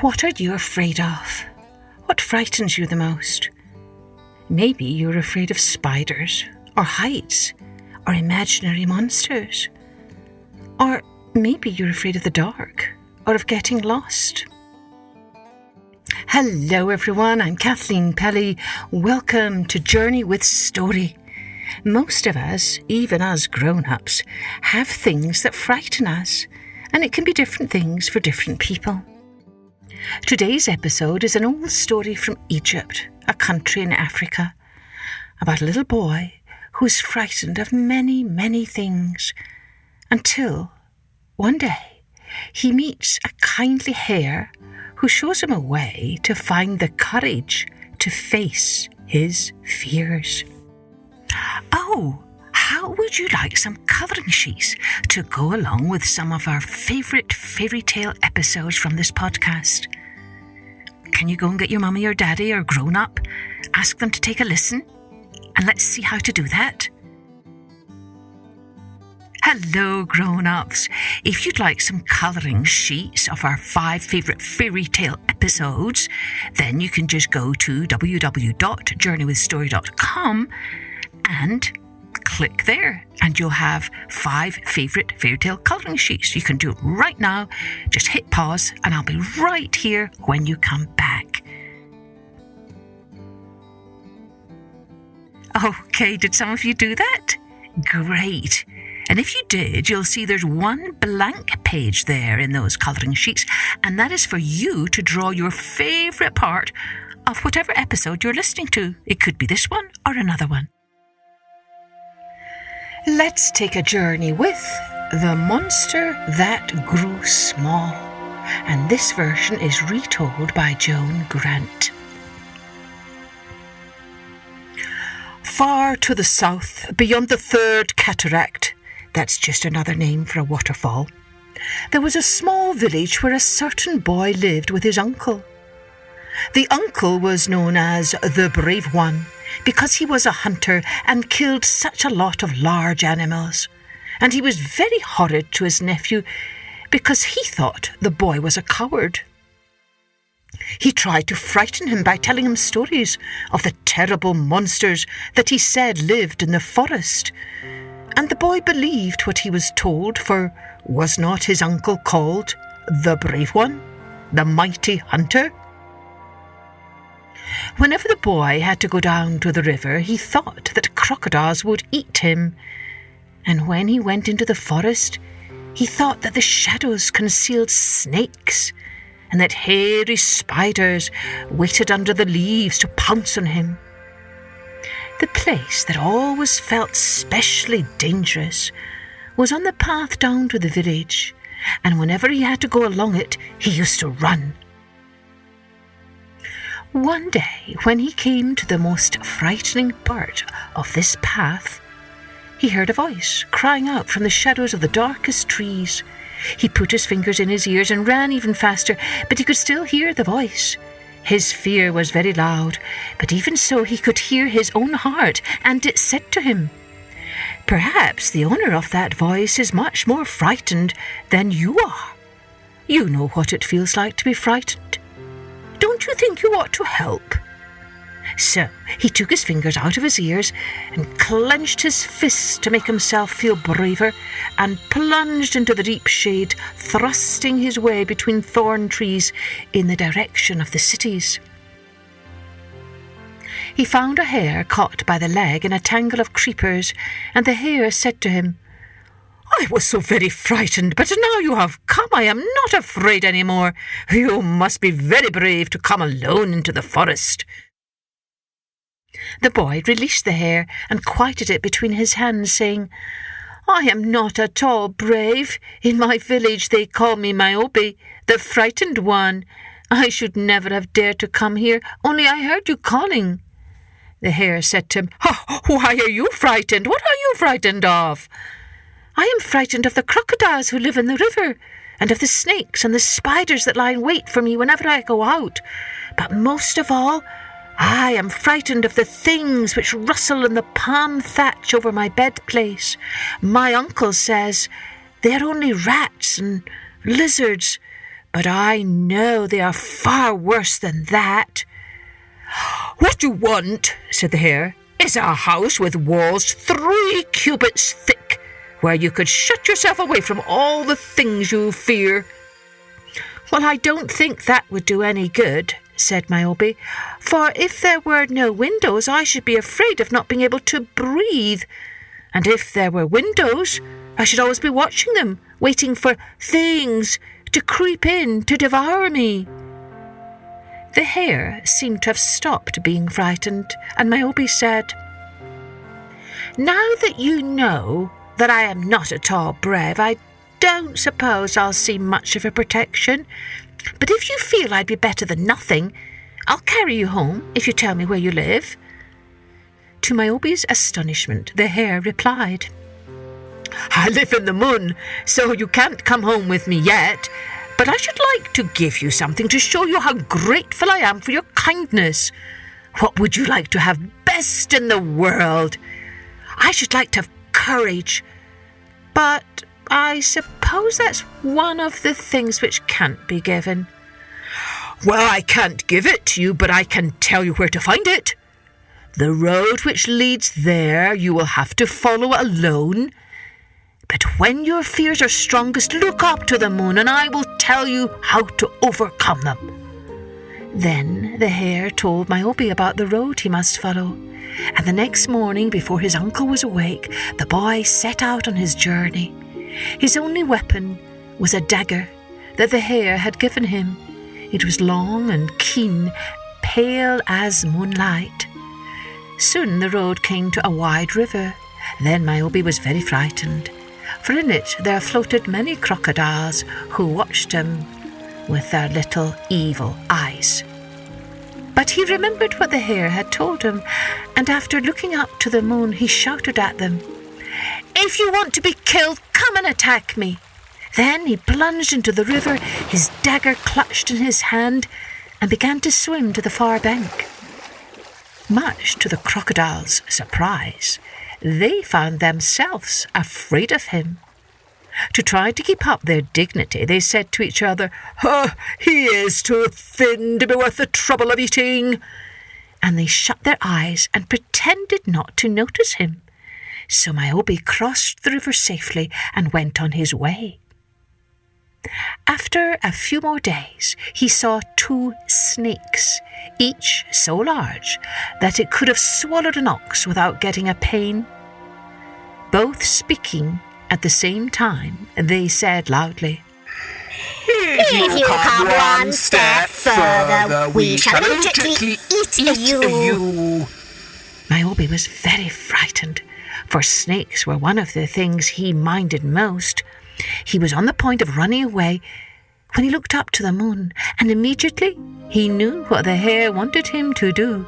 What are you afraid of? What frightens you the most? Maybe you're afraid of spiders, or heights, or imaginary monsters. Or maybe you're afraid of the dark, or of getting lost. Hello everyone, I'm Kathleen Pelly. Welcome to Journey with Story. Most of us, even us grown-ups, have things that frighten us, and it can be different things for different people. Today's episode is an old story from Egypt, a country in Africa, about a little boy who's frightened of many, many things, until one day he meets a kindly hare who shows him a way to find the courage to face his fears. Oh, how would you like some colouring sheets to go along with some of our favourite fairy tale episodes from this podcast? Can you go and get your mummy or daddy or grown-up, ask them to take a listen, and let's see how to do that? Hello, grown-ups. If you'd like some colouring sheets of our 5 favourite fairy tale episodes, then you can just go to www.journeywithstory.com and click there, and you'll have 5 favourite fairy tale colouring sheets. You can do it right now. Just hit pause and I'll be right here when you come back. Okay, did some of you do that? Great. And if you did, you'll see there's one blank page there in those colouring sheets, and that is for you to draw your favourite part of whatever episode you're listening to. It could be this one or another one. Let's take a journey with The Monster That Grew Small, and this version is retold by Joan Grant. Far to the south, beyond the third cataract, that's just another name for a waterfall, there was a small village where a certain boy lived with his uncle. The uncle was known as the Brave One because he was a hunter and killed such a lot of large animals, and he was very horrid to his nephew because he thought the boy was a coward. He tried to frighten him by telling him stories of the terrible monsters that he said lived in the forest, and the boy believed what he was told, for was not his uncle called the Brave One, the mighty hunter? Whenever the boy had to go down to the river, he thought that crocodiles would eat him, and when he went into the forest, he thought that the shadows concealed snakes, and that hairy spiders waited under the leaves to pounce on him. The place that always felt specially dangerous was on the path down to the village, and whenever he had to go along it, he used to run. One day, when he came to the most frightening part of this path, he heard a voice crying out from the shadows of the darkest trees. He put his fingers in his ears and ran even faster, but he could still hear the voice. His fear was very loud, but even so he could hear his own heart, and it said to him, "Perhaps the owner of that voice is much more frightened than you are. You know what it feels like to be frightened. Don't you think you ought to help?" So he took his fingers out of his ears and clenched his fists to make himself feel braver, and plunged into the deep shade, thrusting his way between thorn trees in the direction of the cities. He found a hare caught by the leg in a tangle of creepers, and the hare said to him, "I was so very frightened, but now you have come, I am not afraid any more. You must be very brave to come alone into the forest." The boy released the hare and quieted it between his hands, saying, "I am not at all brave. In my village they call me Myope, the frightened one. I should never have dared to come here, only I heard you calling." The hare said to him, "Oh, why are you frightened? What are you frightened of?" "I am frightened of the crocodiles who live in the river, and of the snakes and the spiders that lie in wait for me whenever I go out. But most of all, I am frightened of the things which rustle in the palm thatch over my bedplace. My uncle says they are only rats and lizards, but I know they are far worse than that." "What you want," said the hare, "is a house with walls 3 cubits thick, where you could shut yourself away from all the things you fear." "Well, I don't think that would do any good," said Niobe, "for if there were no windows, I should be afraid of not being able to breathe. And if there were windows, I should always be watching them, waiting for things to creep in to devour me." The hare seemed to have stopped being frightened, and Niobe said, "Now that you know that I am not at all brave, I don't suppose I'll see much of a protection. But if you feel I'd be better than nothing, I'll carry you home if you tell me where you live." To Niobe's astonishment, the hare replied, "I live in the moon, so you can't come home with me yet. But I should like to give you something to show you how grateful I am for your kindness. What would you like to have best in the world?" "I should like to have courage, but I suppose that's one of the things which can't be given." "Well, I can't give it to you, but I can tell you where to find it. The road which leads there you will have to follow alone. But when your fears are strongest, look up to the moon, and I will tell you how to overcome them." Then the hare told Niobe about the road he must follow, and the next morning, before his uncle was awake, the boy set out on his journey. His only weapon was a dagger that the hare had given him. It was long and keen, pale as moonlight. Soon the road came to a wide river. Then Niobe was very frightened, for in it there floated many crocodiles who watched him with their little evil eyes. But he remembered what the hare had told him, and after looking up to the moon, he shouted at them, "If you want to be killed, come and attack me." Then he plunged into the river, his dagger clutched in his hand, and began to swim to the far bank. Much to the crocodiles' surprise, they found themselves afraid of him. To try to keep up their dignity, they said to each other, "Oh, he is too thin to be worth the trouble of eating." And they shut their eyes and pretended not to notice him. So Niobe crossed the river safely and went on his way. After a few more days, he saw 2 snakes, each so large that it could have swallowed an ox without getting a pain. Both speaking at the same time, they said loudly, "If you come one step further, we shall immediately eat you." Niobe was very frightened, for snakes were one of the things he minded most. He was on the point of running away when he looked up to the moon, and immediately he knew what the hare wanted him to do.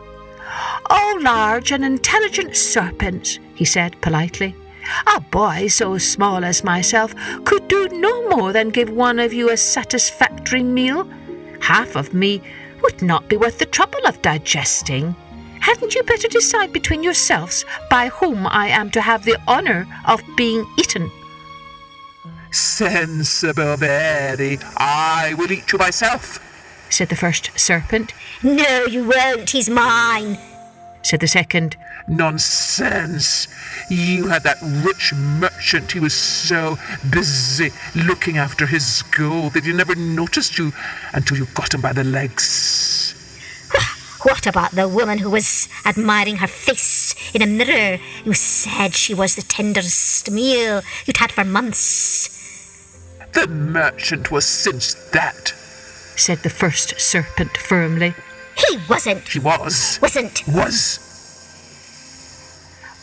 "Oh, large and intelligent serpents," he said politely, "a boy so small as myself could do no more than give one of you a satisfactory meal. Half of me would not be worth the trouble of digesting. Hadn't you better decide between yourselves by whom I am to have the honour of being eaten?" "Sensible very, I will eat you myself," said the first serpent. "No, you won't, he's mine," said the second. "Nonsense! You had that rich merchant. He was so busy looking after his gold that he never noticed you until you got him by the legs." "What about the woman who was admiring her face in a mirror? You said she was the tenderest meal you'd had for months." "The merchant was since that," said the first serpent firmly. "He wasn't." "He was." "Wasn't." "Was."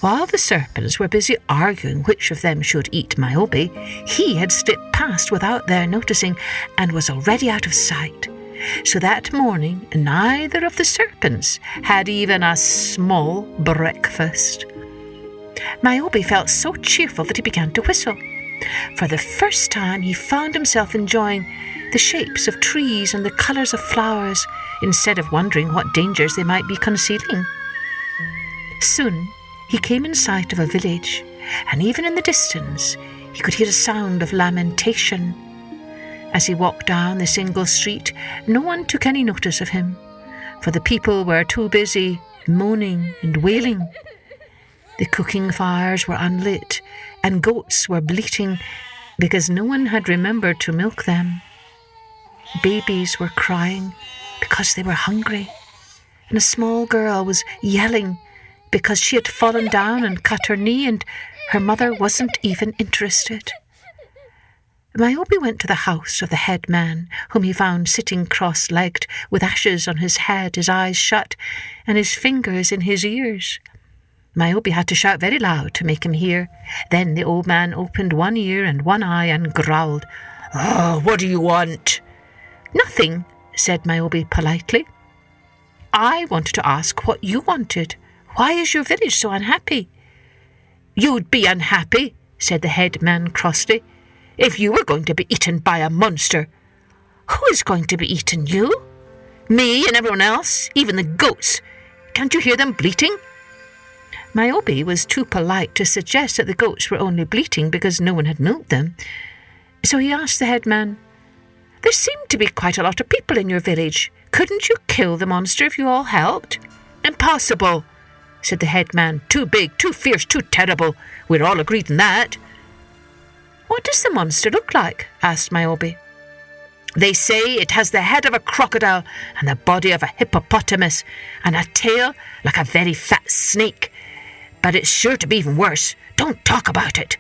While the serpents were busy arguing which of them should eat Niobe, he had slipped past without their noticing and was already out of sight. So that morning neither of the serpents had even a small breakfast. Niobe felt so cheerful that he began to whistle. For the first time he found himself enjoying the shapes of trees and the colours of flowers, instead of wondering what dangers they might be concealing. Soon he came in sight of a village, and even in the distance he could hear a sound of lamentation. As he walked down the single street, no one took any notice of him, for the people were too busy moaning and wailing. The cooking fires were unlit, and goats were bleating because no one had remembered to milk them. Babies were crying because they were hungry, and a small girl was yelling because she had fallen down and cut her knee, and her mother wasn't even interested. Niobe went to the house of the head man, whom he found sitting cross-legged, with ashes on his head, his eyes shut, and his fingers in his ears. Niobe had to shout very loud to make him hear. Then the old man opened one ear and one eye and growled, "Oh, what do you want?" "Nothing," said Niobe politely. "I wanted to ask what you wanted. Why is your village so unhappy?" "You'd be unhappy," said the head man crossly, "if you were going to be eaten by a monster." "Who is going to be eaten, you?" "Me and everyone else, even the goats. Can't you hear them bleating?" Niobe was too polite to suggest that the goats were only bleating because no one had milked them. So he asked the headman, "There seem to be quite a lot of people in your village. Couldn't you kill the monster if you all helped?" "Impossible," said the headman. "Too big, too fierce, too terrible. We're all agreed on that." "What does the monster look like?" asked Niobe. "They say it has the head of a crocodile and the body of a hippopotamus and a tail like a very fat snake. But it's sure to be even worse. Don't talk about it."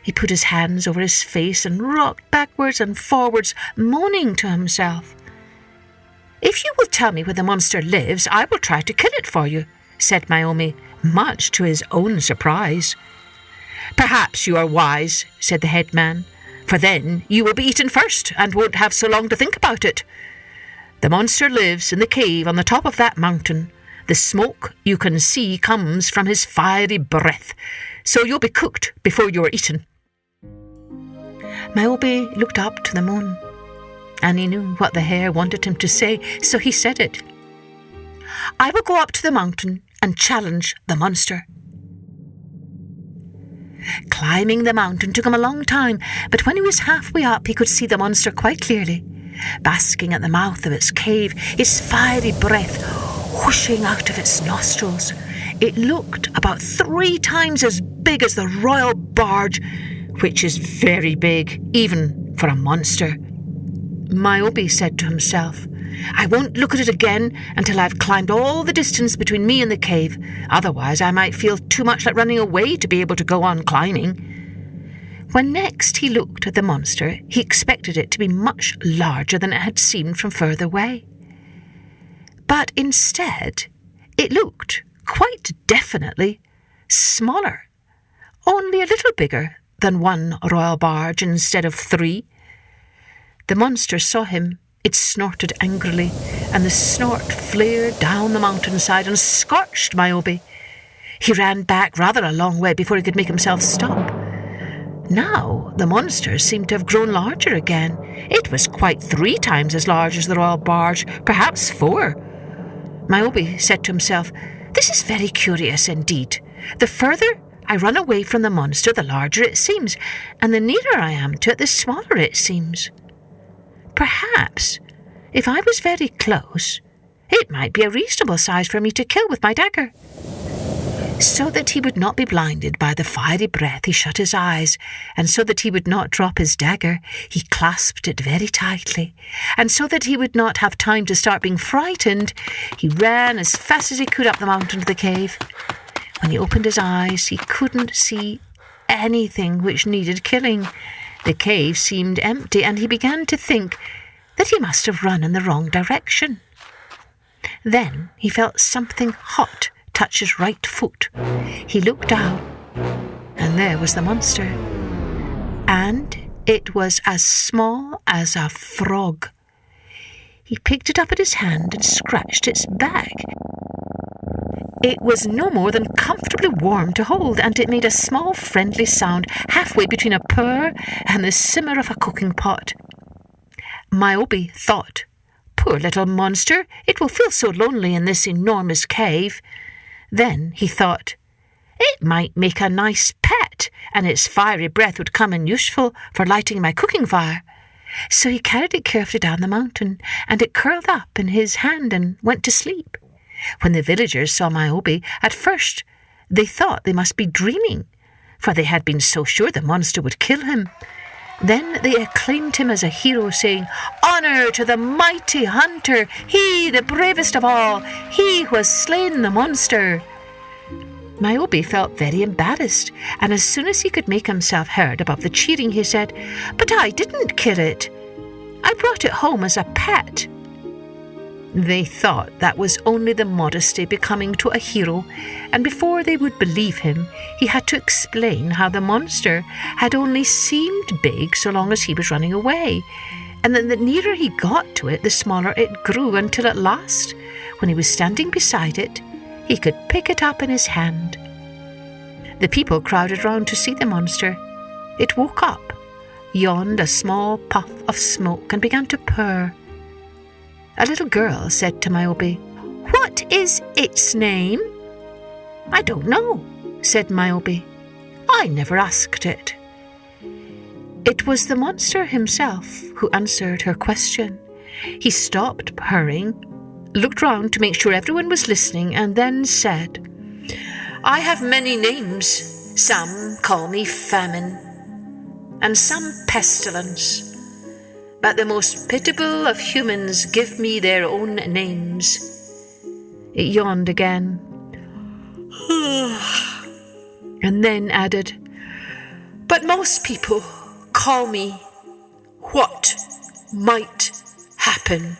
He put his hands over his face and rocked backwards and forwards, moaning to himself. "If you will tell me where the monster lives, I will try to kill it for you," said Niobe, much to his own surprise. "Perhaps you are wise," said the head man, "for then you will be eaten first and won't have so long to think about it. The monster lives in the cave on the top of that mountain. The smoke you can see comes from his fiery breath, so you'll be cooked before you are eaten." Niobe looked up to the moon, and he knew what the hare wanted him to say, so he said it. "I will go up to the mountain and challenge the monster." Climbing the mountain took him a long time, but when he was halfway up he could see the monster quite clearly, basking at the mouth of its cave, its fiery breath whooshing out of its nostrils. It looked about 3 times as big as the royal barge, which is very big, even for a monster. Niobe said to himself, "I won't look at it again until I've climbed all the distance between me and the cave. Otherwise I might feel too much like running away to be able to go on climbing." When next he looked at the monster, he expected it to be much larger than it had seemed from further away. But instead, it looked quite definitely smaller, only a little bigger than 1 royal barge instead of 3. The monster saw him. It snorted angrily, and the snort flared down the mountainside and scorched Niobe. He ran back rather a long way before he could make himself stop. Now the monster seemed to have grown larger again. It was quite 3 times as large as the royal barge, perhaps 4. Niobe said to himself, "This is very curious indeed. The further I run away from the monster, the larger it seems, and the nearer I am to it, the smaller it seems. Perhaps, if I was very close, it might be a reasonable size for me to kill with my dagger." So that he would not be blinded by the fiery breath, he shut his eyes, and so that he would not drop his dagger, he clasped it very tightly, and so that he would not have time to start being frightened, he ran as fast as he could up the mountain to the cave. When he opened his eyes, he couldn't see anything which needed killing. The cave seemed empty, and he began to think that he must have run in the wrong direction. Then he felt something hot touch his right foot. He looked down, and there was the monster. And it was as small as a frog. He picked it up in his hand and scratched its back. It was no more than comfortably warm to hold, and it made a small friendly sound halfway between a purr and the simmer of a cooking pot. Niobe thought, "Poor little monster, it will feel so lonely in this enormous cave." Then he thought, "It might make a nice pet, and its fiery breath would come in useful for lighting my cooking fire." So he carried it carefully down the mountain, and it curled up in his hand and went to sleep. When the villagers saw Niobe, at first they thought they must be dreaming, for they had been so sure the monster would kill him. Then they acclaimed him as a hero, saying, "Honour to the mighty hunter, he the bravest of all, he who has slain the monster." Niobe felt very embarrassed, and as soon as he could make himself heard above the cheering, he said, "But I didn't kill it. I brought it home as a pet." They thought that was only the modesty becoming to a hero, and before they would believe him, he had to explain how the monster had only seemed big so long as he was running away, and that the nearer he got to it, the smaller it grew, until at last, when he was standing beside it, he could pick it up in his hand. The people crowded round to see the monster. It woke up, yawned a small puff of smoke, and began to purr. A little girl said to Niobe, "What is its name?" "I don't know," said Niobe. "I never asked it." It was the monster himself who answered her question. He stopped purring, looked round to make sure everyone was listening, and then said, "I have many names. Some call me Famine, and some Pestilence. But the most pitiable of humans give me their own names." It yawned again, and then added, "But most people call me What Might Happen."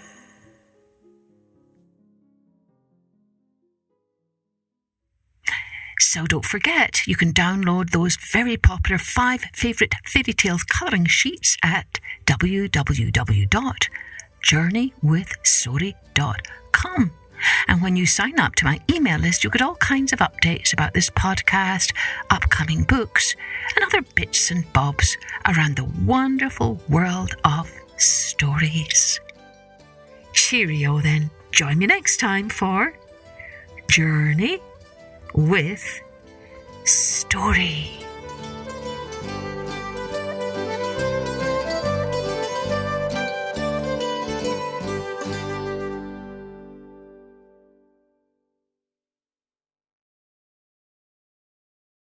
So don't forget, you can download those very popular 5 favourite fairy tales colouring sheets at www.journeywithstory.com. And when you sign up to my email list, you'll get all kinds of updates about this podcast, upcoming books, and other bits and bobs around the wonderful world of stories. Cheerio then. Join me next time for Journey with Story.